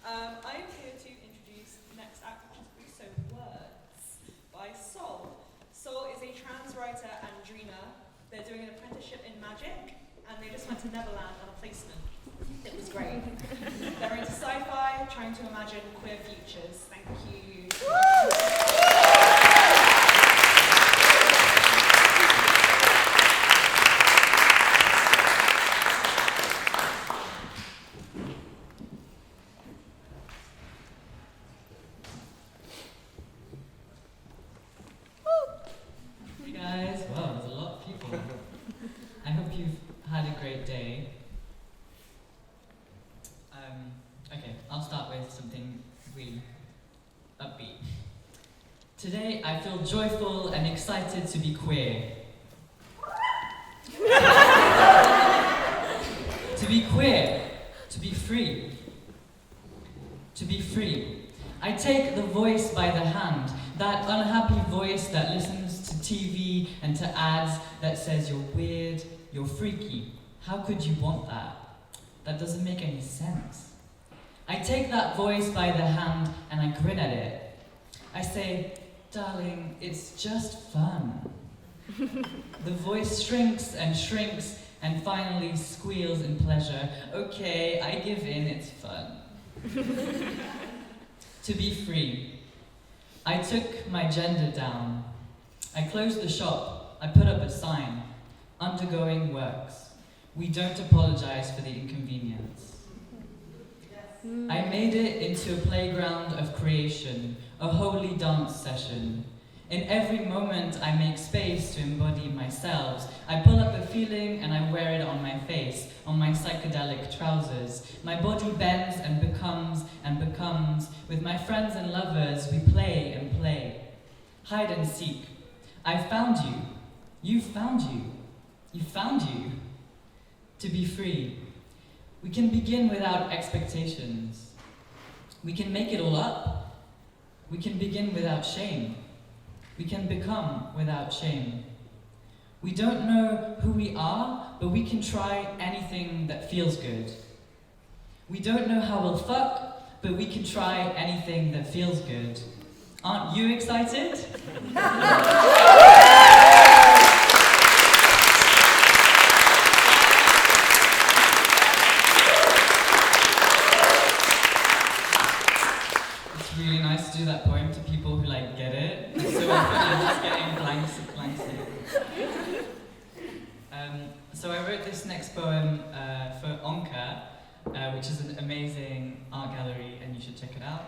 I'm here to introduce the next act, which is also Words by Sol. Sol is a trans writer and dreamer. They're doing an apprenticeship in magic, and they just went to Neverland on a placement. It was great. They're into sci-fi, trying to imagine queer futures. Thank you. Hey guys, wow, there's a lot of people. I hope you've had a great day. Okay, I'll start with something really upbeat. Today I feel joyful and excited to be queer. To be queer, to be free. To be free. I take the voice by the hand, that unhappy voice that listens to TV and to ads that says you're weird, you're freaky. How could you want that? That doesn't make any sense. I take that voice by the hand and I grin at it. I say, darling, it's just fun. The voice shrinks and finally squeals in pleasure. Okay, I give in, it's fun. To be free. I took my gender down. I closed the shop. I put up a sign. Undergoing works. We don't apologize for the inconvenience. I made it into a playground of creation, a holy dance session. In every moment I make space to embody myself. I pull up a feeling and I wear it on my face, on my psychedelic trousers. My body bends and becomes. With my friends and lovers, we play and play. Hide and seek. I found you. You found you. You found you. To be free. We can begin without expectations. We can make it all up. We can begin without shame. We can become without shame. We don't know who we are, but we can try anything that feels good. We don't know how we'll fuck, but we can try anything that feels good. Aren't you excited? It's really nice to do that poem to people who get it. So I'm just getting blanks. So I wrote this next poem for Onka, which is an amazing art gallery, and you should check it out.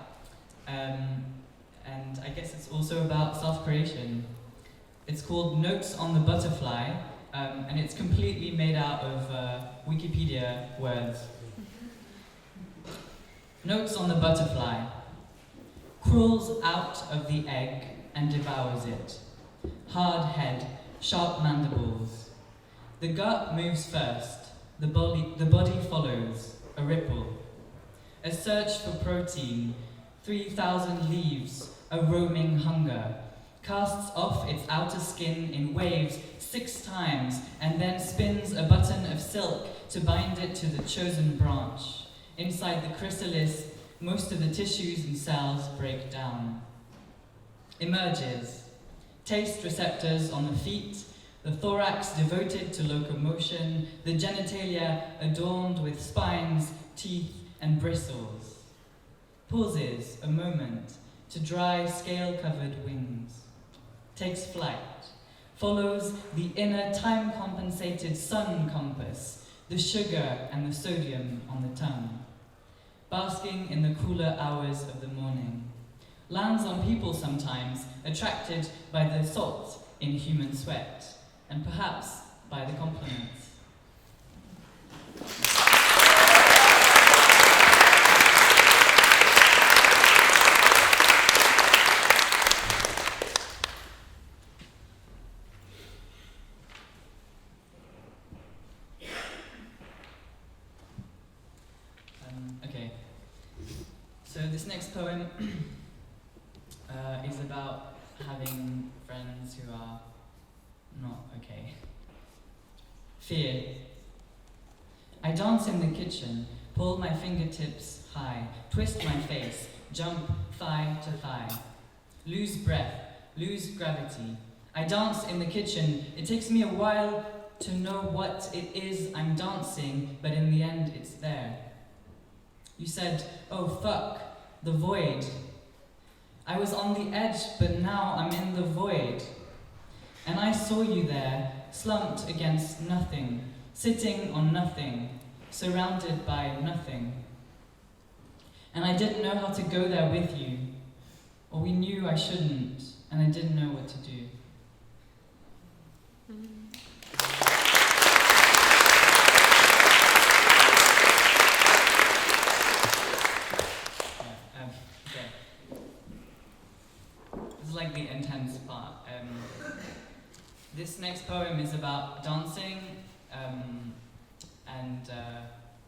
And I guess it's also about self-creation. It's called Notes on the Butterfly, and it's completely made out of Wikipedia words. Notes on the butterfly. Crawls out of the egg and devours it. Hard head, sharp mandibles. The gut moves first, the body follows, a ripple. A search for protein, 3,000 leaves, a roaming hunger. Casts off its outer skin in waves 6 times and then spins a button of silk to bind it to the chosen branch. Inside the chrysalis, most of the tissues and cells break down. Emerges. Taste receptors on the feet, the thorax devoted to locomotion, the genitalia adorned with spines, teeth, and bristles. Pauses a moment to dry scale-covered wings. Takes flight. Follows the inner time-compensated sun compass, the sugar and the sodium on the tongue. Basking in the cooler hours of the morning. Lands on people sometimes, attracted by the salt in human sweat, and perhaps by the compliments. Okay, so this next poem is about having friends who are not okay. Fear. I dance in the kitchen, pull my fingertips high, twist my face, jump thigh to thigh. Lose breath, lose gravity. I dance in the kitchen. It takes me a while to know what it is I'm dancing, but in the end it's there. You said, oh fuck, the void. I was on the edge, but now I'm in the void. And I saw you there, slumped against nothing, sitting on nothing, surrounded by nothing. And I didn't know how to go there with you, or we knew I shouldn't, and I didn't know what to do. Okay. This is like the intense part. This next poem is about dancing, and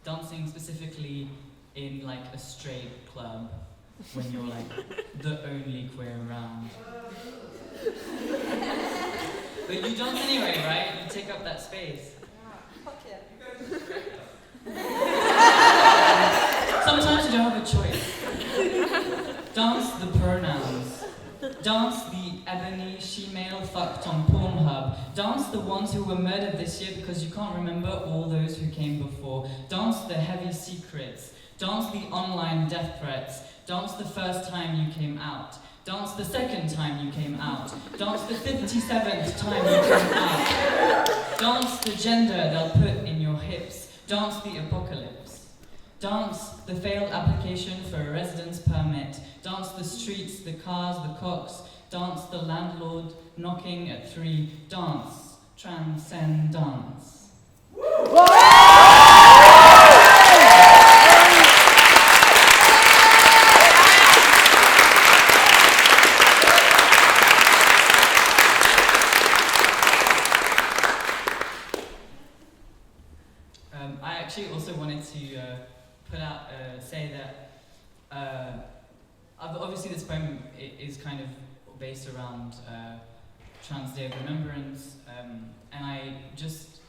dancing specifically in like a straight club when you're like the only queer around. But you dance anyway, right? You take up that space. Fuck yeah. Sometimes you don't have a choice. Dance the pronouns. Dance the ebony she-male fucked on Pornhub. Dance the ones who were murdered this year because you can't remember all those who came before. Dance the heavy secrets. Dance the online death threats. Dance the first time you came out. Dance the second time you came out. Dance the 57th time you came out. Dance the gender they'll put in your hips. Dance the apocalypse. Dance the failed application for a residence permit. Dance the streets, the cars, the cocks. Dance the landlord knocking at 3. Dance, transcend dance. I actually also wanted to say that obviously this poem is kind of based around Trans Day of Remembrance, and I just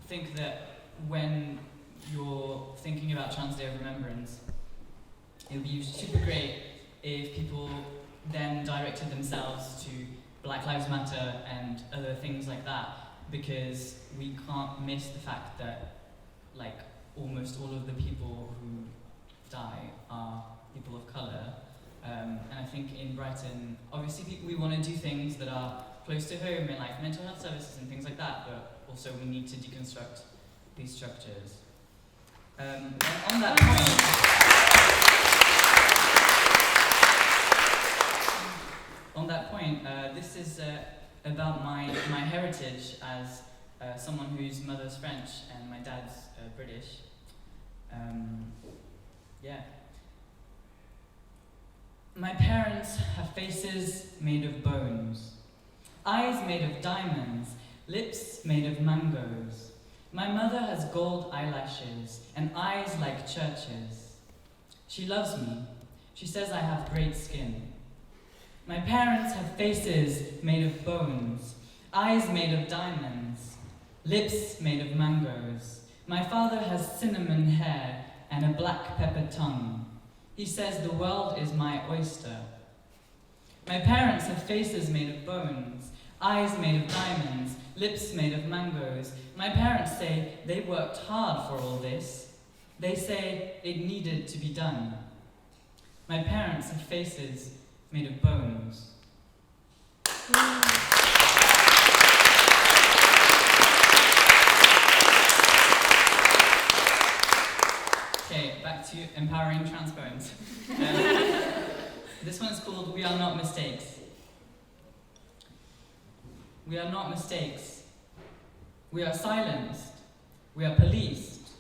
think that when you're thinking about Trans Day of Remembrance, it would be super great if people then directed themselves to Black Lives Matter and other things like that, because we can't miss the fact that like almost all of the people who die are people of colour. And I think in Brighton, obviously we want to do things that are close to home and like mental health services and things like that, but also we need to deconstruct these structures. And on that point, this is about my heritage as someone whose mother's French and my dad's British. My parents have faces made of bones, eyes made of diamonds, lips made of mangoes. My mother has gold eyelashes and eyes like churches. She loves me. She says I have great skin. My parents have faces made of bones, eyes made of diamonds, lips made of mangoes. My father has cinnamon hair and a black pepper tongue. He says the world is my oyster. My parents have faces made of bones, eyes made of diamonds, lips made of mangoes. My parents say they worked hard for all this. They say it needed to be done. My parents have faces made of bones. Okay, back to empowering transparence. This one is called We Are Not Mistakes. We are not mistakes. We are silenced. We are policed.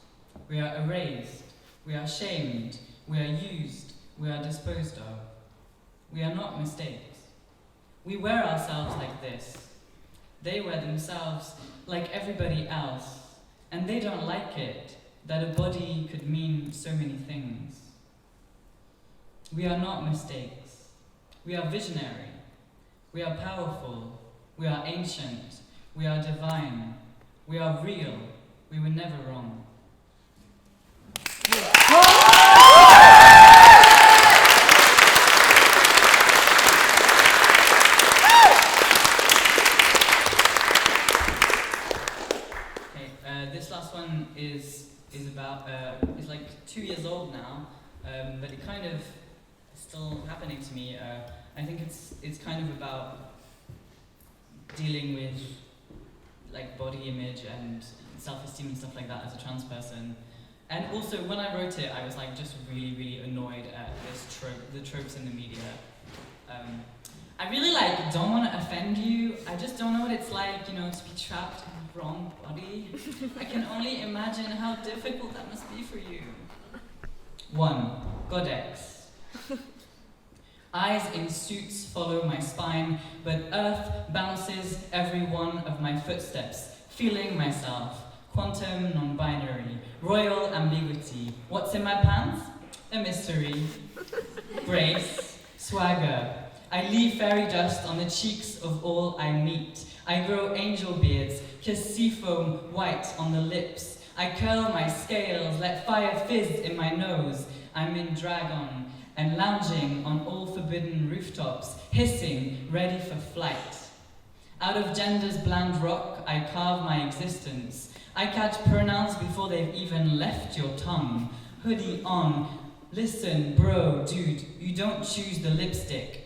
We are erased. We are shamed. We are used. We are disposed of. We are not mistakes. We wear ourselves like this. They wear themselves like everybody else, and they don't like it, that a body could mean so many things. We are not mistakes. We are visionary. We are powerful. We are ancient. We are divine. We are real. We were never wrong. This last one is about is like 2 years old now, but it kind of is still happening to me. I think it's kind of about dealing with like body image and self-esteem and stuff like that as a trans person. And also, when I wrote it, I was like just really annoyed at the tropes in the media. I really like don't want to offend you. I just don't know what it's like, to be trapped in the wrong body. I can only imagine how difficult that must be for you. 1. Godex. Eyes in suits follow my spine, but earth bounces every one of my footsteps, feeling myself. Quantum non-binary, royal ambiguity. What's in my pants? A mystery. Grace, swagger. I leave fairy dust on the cheeks of all I meet. I grow angel beards, kiss sea foam white on the lips. I curl my scales, let fire fizz in my nose. I'm in dragon and lounging on all forbidden rooftops, hissing, ready for flight. Out of gender's bland rock, I carve my existence. I catch pronouns before they've even left your tongue. Hoodie on. Listen, bro, dude, you don't choose the lipstick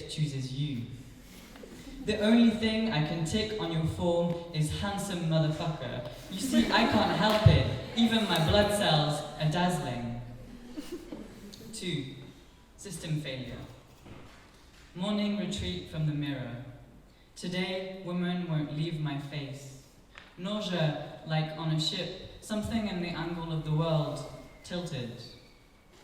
chooses you. The only thing I can tick on your form is handsome motherfucker. You see, I can't help it. Even my blood cells are dazzling. 2. System failure. Morning retreat from the mirror. Today, woman won't leave my face. Nausea, like on a ship, something in the angle of the world, tilted.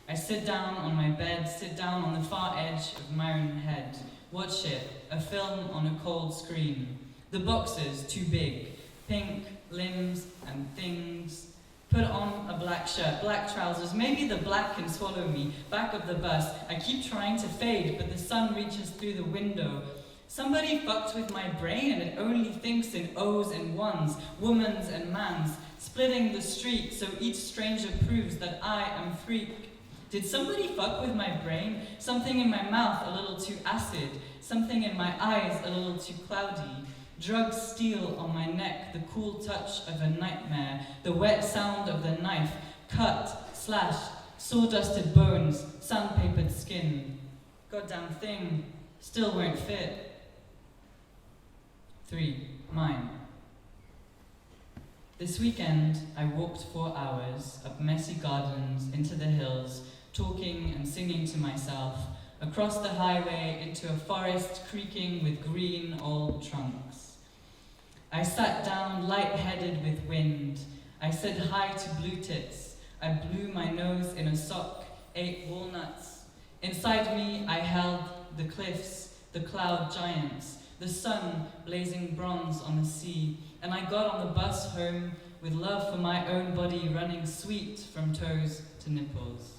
I sit down on my bed, sit down on the far edge of my own head, watch it, a film on a cold screen. The boxes, too big, pink, limbs and things. Put on a black shirt, black trousers, maybe the black can swallow me. Back of the bus, I keep trying to fade, but the sun reaches through the window. Somebody fucked with my brain and it only thinks in O's and ones, womans and mans, splitting the street so each stranger proves that I am freak. Did somebody fuck with my brain? Something in my mouth a little too acid, something in my eyes a little too cloudy. Drugs steel on my neck, the cool touch of a nightmare, the wet sound of the knife, cut, slashed, sawdusted bones, sandpapered skin. Goddamn thing, still won't fit. 3. Mine. This weekend, I walked 4 hours up messy gardens into the hills, talking and singing to myself, across the highway into a forest creaking with green old trunks. I sat down light-headed with wind. I said hi to blue tits. I blew my nose in a sock, ate walnuts. Inside me, I held the cliffs, the cloud giants, the sun blazing bronze on the sea, and I got on the bus home with love for my own body running sweet from toes to nipples.